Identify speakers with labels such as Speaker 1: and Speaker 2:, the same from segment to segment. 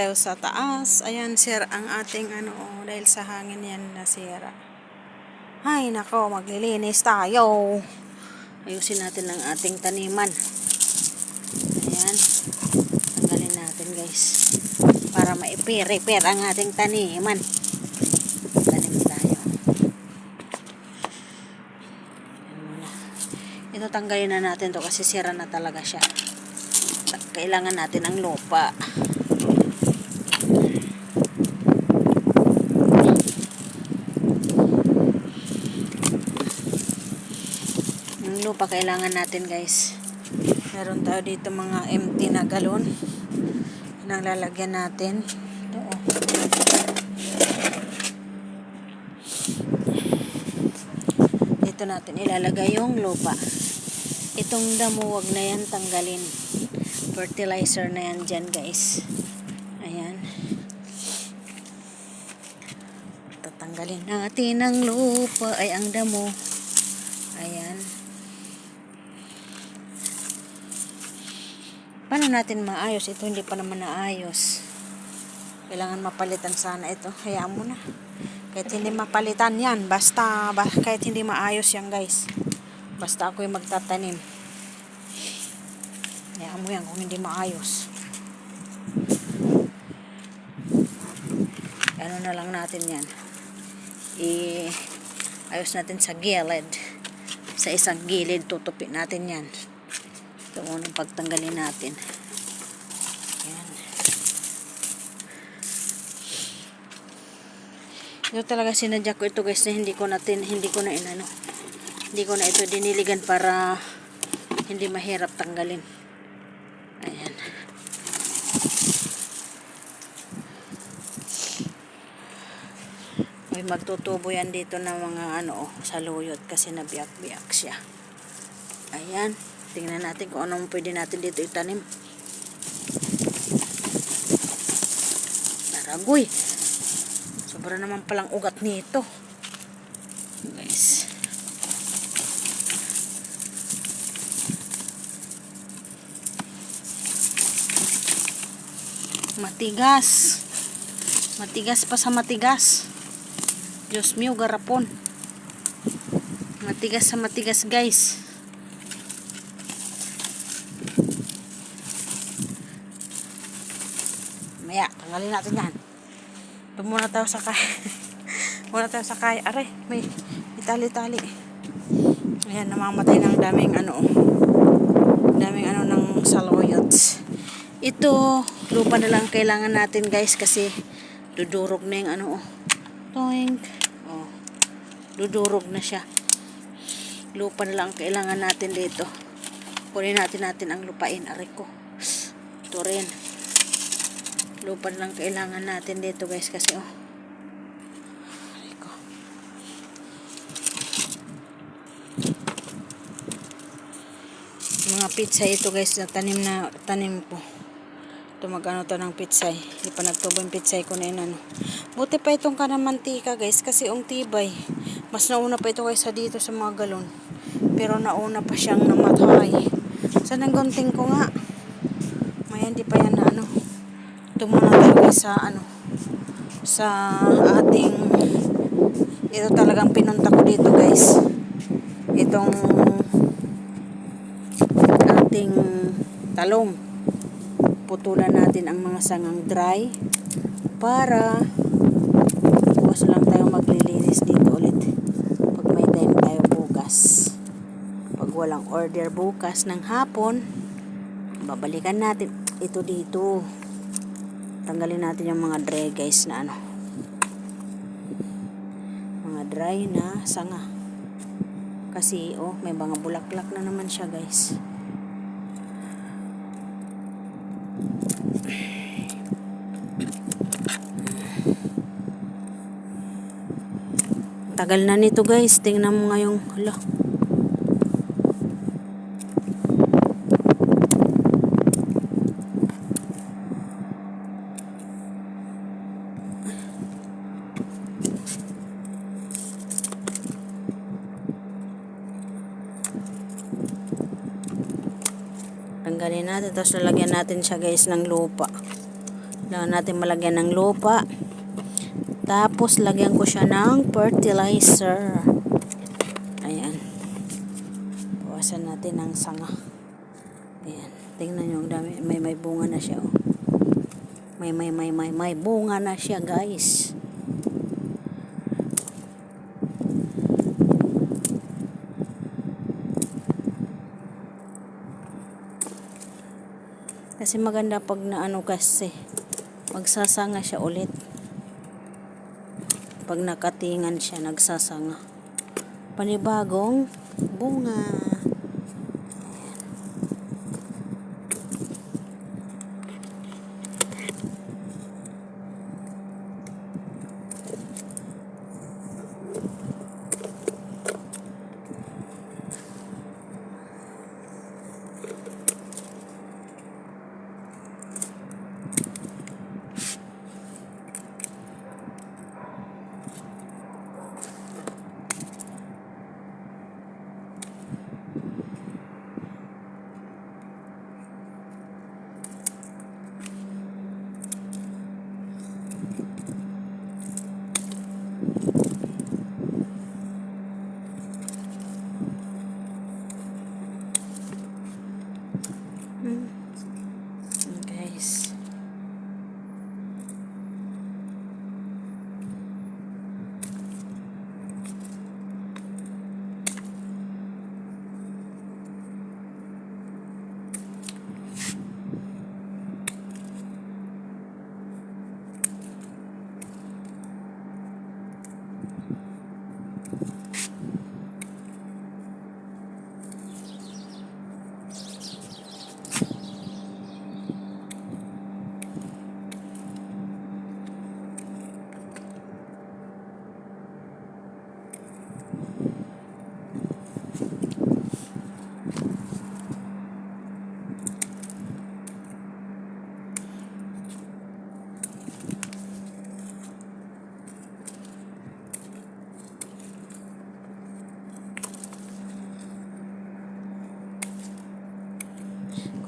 Speaker 1: tayo sa taas. Ayan, sir, ang ating dahil sa hangin yan nasira. Ay, nako, maglilinis tayo. Ayusin natin ang ating taniman. Ayan. Tanggalin natin, guys. Para maipir-repair ang ating taniman. Tanim tayo. Ito, tanggalin na natin to kasi sira na talaga siya. Kailangan natin ang lupa. Ang lupa kailangan natin, guys. Meron tayo dito mga empty na galon. Nang lalagyan natin. Ito, oh. Dito natin ilalagay yung lupa. Itong damo, wag na yan tanggalin. Fertilizer na yan dyan, guys. Ayan. Tatanggalin natin ang lupa ay ang damo. Ayan. Paano natin maayos? Ito hindi pa naman naayos. Kailangan mapalitan sana ito. Hayaan mo na. Kahit hindi mapalitan yan. Basta kahit hindi maayos yan, guys. Basta ako yung magtatanim. Hayaan mo yan kung hindi maayos. Ano na lang natin yan. Ayos natin sa gilid. Sa isang gilid, tutupin natin yan. Ito unang pagtanggalin natin. Ayan. Ito talaga sinadya ko ito, guys, na hindi ko na ito diniligan para hindi mahirap tanggalin. Ayan. May magtutubo yan dito ng mga saluyot kasi nabiyak-biyak siya. Ayan. Tingnan natin kung anong pwede natin dito itanim. Naragoy. Sobra naman palang ugat nito. Guys. Matigas. Matigas pa sa matigas. Diyos mio, garapon. Matigas sa matigas, guys. Maya, tanggalin natin yan. Ito muna tayo sa kaya. Muna tayo sa kaya. Aray, may tali-tali. Ayan, namamatay ng daming ng saloyots. Ito, lupa na lang kailangan natin, guys, kasi dudurog na yung toink. Oh, dudurog na siya. Lupa na lang kailangan natin dito. Kunin natin ang lupain. Aray ko. Ito rin. Lupa lang kailangan natin dito, guys, kasi mga pitsay ito, guys, na tanim ko. Ito to ng pitsay. Hindi pa nagtubo yung pitsay ko na yun. Buti pa itong kanamantika, guys, kasi tibay. Mas nauna pa ito, guys, dito sa mga galon. Pero nauna pa siyang namatay. Saan ang gunting ko nga? May hindi pa yan na ito muna tayo, guys, sa ating ito talagang pinunta ko dito, guys, itong ating talong. Putulan natin ang mga sangang dry para bukas lang tayo maglilinis dito ulit pag may time tayo bukas. Pag walang order bukas ng hapon, babalikan natin ito dito. Tanggalin natin yung mga dry, guys, na mga dry na sanga. Kasi may mga bulaklak na naman siya, guys. Tagal na nito, guys. Tingnan mo ngayong tanggalin natin, tapos lalagyan natin siya, guys, ng lupa. Kailangan natin malagyan ng lupa. Tapos, lagyan ko siya ng fertilizer. Ayan. Bawasan natin ng sanga. Ayan. Tingnan nyo, ang dami. May bunga na siya, oh. May bunga na siya, guys. Kasi maganda pag naano kasi, magsasanga siya ulit. Pag nakatingan siya, nagsasanga. Panibagong bunga. Guys.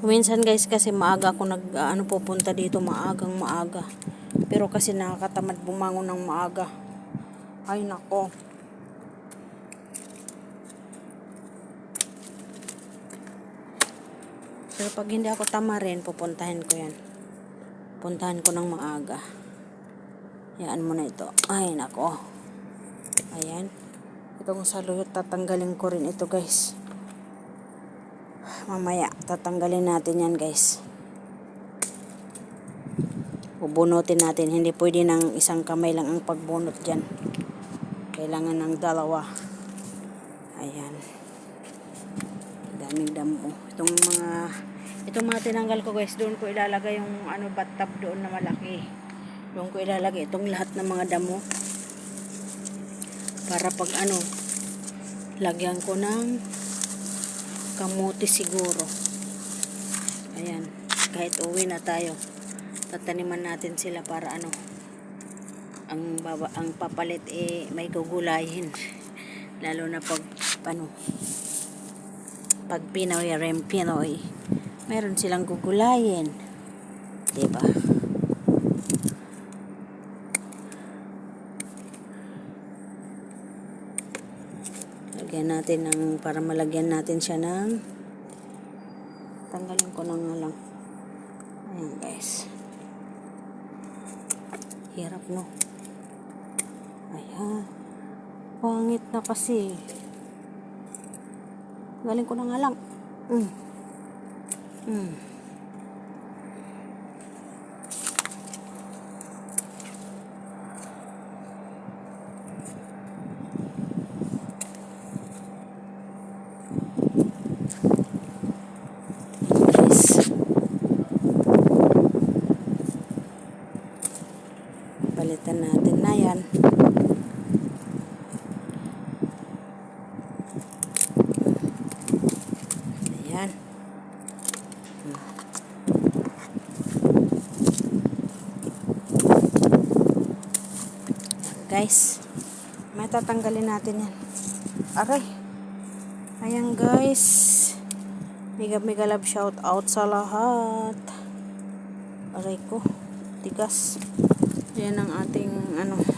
Speaker 1: Kuminsan guys kasi maaga ako pupunta dito, maaga. Pero kasi nakakatamad bumangon ng maaga. Ay nako. Pero pag hindi ako tamarin, pupuntahan ko yan. Puntahan ko ng maaga. Yan mo na ito. Ay nako. Ayan. Itong saluyot, tatanggalin ko rin ito guys. Mamaya, tatanggalin natin yan guys. Bubunutin natin. Hindi pwede ng isang kamay lang ang pagbunot dyan. Kailangan ng dalawa. Ayan. Daming damo. Itong mga tinanggal ko guys, doon ko ilalagay yung bathtub doon na malaki. Doon ko ilalagay itong lahat ng mga damo. Para pag lagyan ko ng kamuti siguro. Ayan. Kahit uwi na tayo, tataniman natin sila para ang papalit may gugulayin. Lalo na pag Pinoy, meron silang gugulayin. Diba? Lagyan natin para malagyan natin siya ng, tanggalin ko na nga lang. Ayan guys. Hirap no. Ayan. Pangit na kasi. Galing ko na nga lang. Palitan natin na yan. Ayan. Guys, may tatanggalin natin yan. Aray. Ayan guys. Mega love shout out sa lahat. Aray ko. tigas. Yan ang ating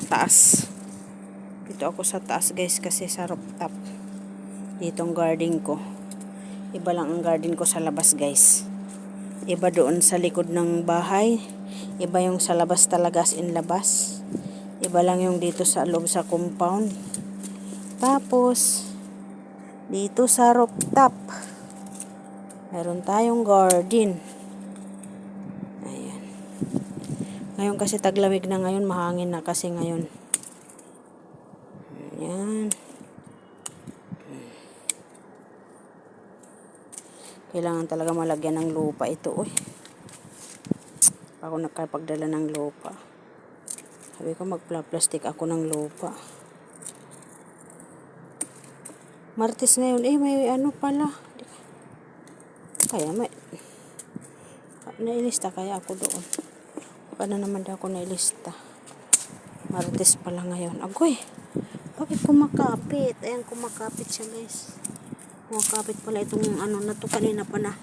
Speaker 1: taas. Dito ako sa taas guys kasi sa rooftop. Ditong garden ko. Iba lang ang garden ko sa labas guys. Iba doon sa likod ng bahay. Iba yung sa labas talaga as in labas. Iba lang yung dito sa loob sa compound. Tapos, dito sa rooftop, meron tayong garden. Ayan. Ngayon kasi taglamig na ngayon. Mahangin na kasi ngayon. Ayan. Kailangan talaga malagyan ng lupa ito. Ako nakapagdala ng lupa. Sabi ko magpla-plastic ako ng lupa. Martes ngayon. May pala. Kaya may nailista kaya ako doon. Baka na naman ako nailista. Martes pala ngayon. Agoy! Bakit kumakapit? Ayan, kumakapit siya guys. Kumakapit pala itong na to kanina pa na.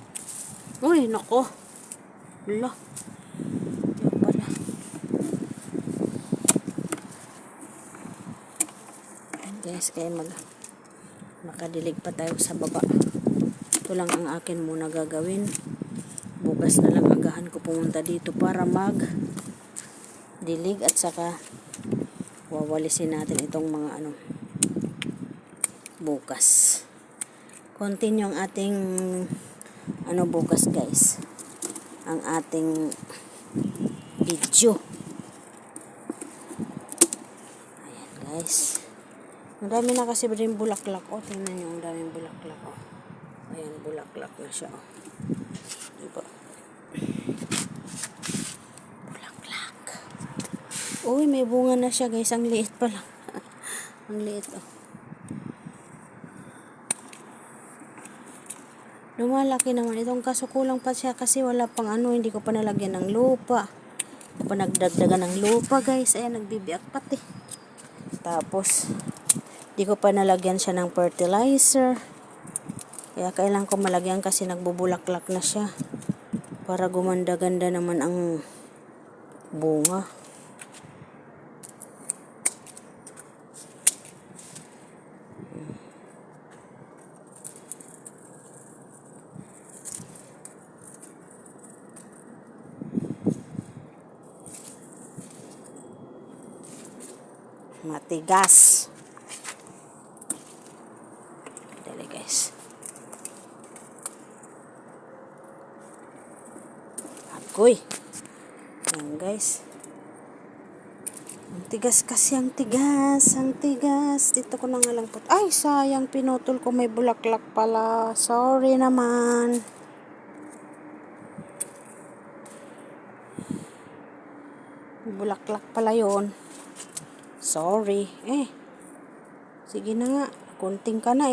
Speaker 1: Uy, nako. Wala. Yan pala. Guys, kaya makadilig pa tayo sa baba. Ito lang ang akin muna gagawin. Bukas na lang agahan ko pumunta dito para dilig at saka wawalisin natin itong mga bukas. Continue ang ating bukas guys. Ang ating video. Ayan guys. Ang dami na kasi rin bulaklak. Tingnan nyo, ang daming bulaklak. Ayan, bulaklak na siya. Diba? Bulaklak. Uy, may bunga na siya guys. Ang liit pala. Ang liit Lumalaki naman itong kaso kulang pa siya kasi wala pang hindi ko pa nalagyan ng lupa. Hindi pa nagdagdagan ng lupa guys. Ayan, nagbibiak pati. Tapos, di ko pa nalagyan siya ng fertilizer. Kaya kailangan ko malagyan kasi nagbubulaklak na siya. Para gumanda-ganda naman ang bunga. Matigas. Dali guys. Agoy. Yan guys. Ang tigas kasi, ang tigas. Ang tigas. Dito ko na nga lang Ay, sayang. Pinutol ko. May bulaklak pala. Sorry naman. May bulaklak pala yun. Sorry. Sige na nga. Nagunting ka na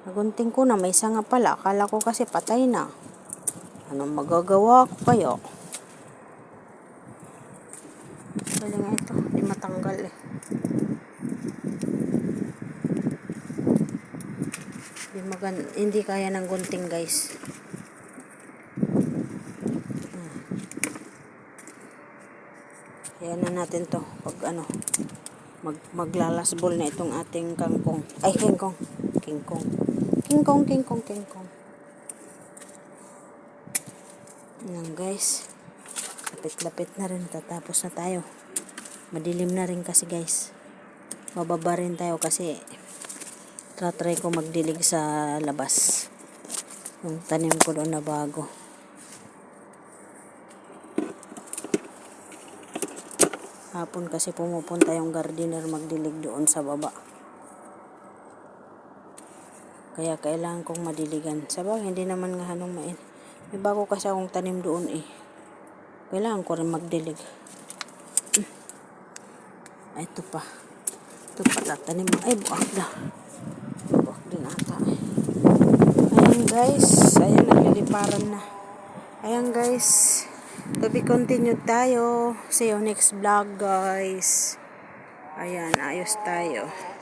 Speaker 1: Nagunting ko na. May sanga pala. Akala ko kasi patay na. Anong magagawa ko kayo? Bali nga ito. Hindi matanggal Hindi kaya ng gunting guys. Ayan na natin to. Pag maglalasbol na itong ating kangkong. Ay, kingkong. Kingkong. Ayan guys. Lapit-lapit na rin. Tatapos na tayo. Madilim na rin kasi guys. Mababa rin tayo kasi try ko magdilig sa labas. Yung tanim ko doon na bago. Hapon kasi pumupunta yung gardener magdilig doon sa baba. Kaya kailangan kong madiligan. Sabagay, hindi naman nga may bago kasi akong tanim doon Kailangan ko rin magdilig. Ay, ito pa tatanim. Ay, buwak din ata Ayan guys. Ayan, nagliliparan na. Ayan guys. To be continued tayo. See you next vlog guys. Ayan, ayos tayo.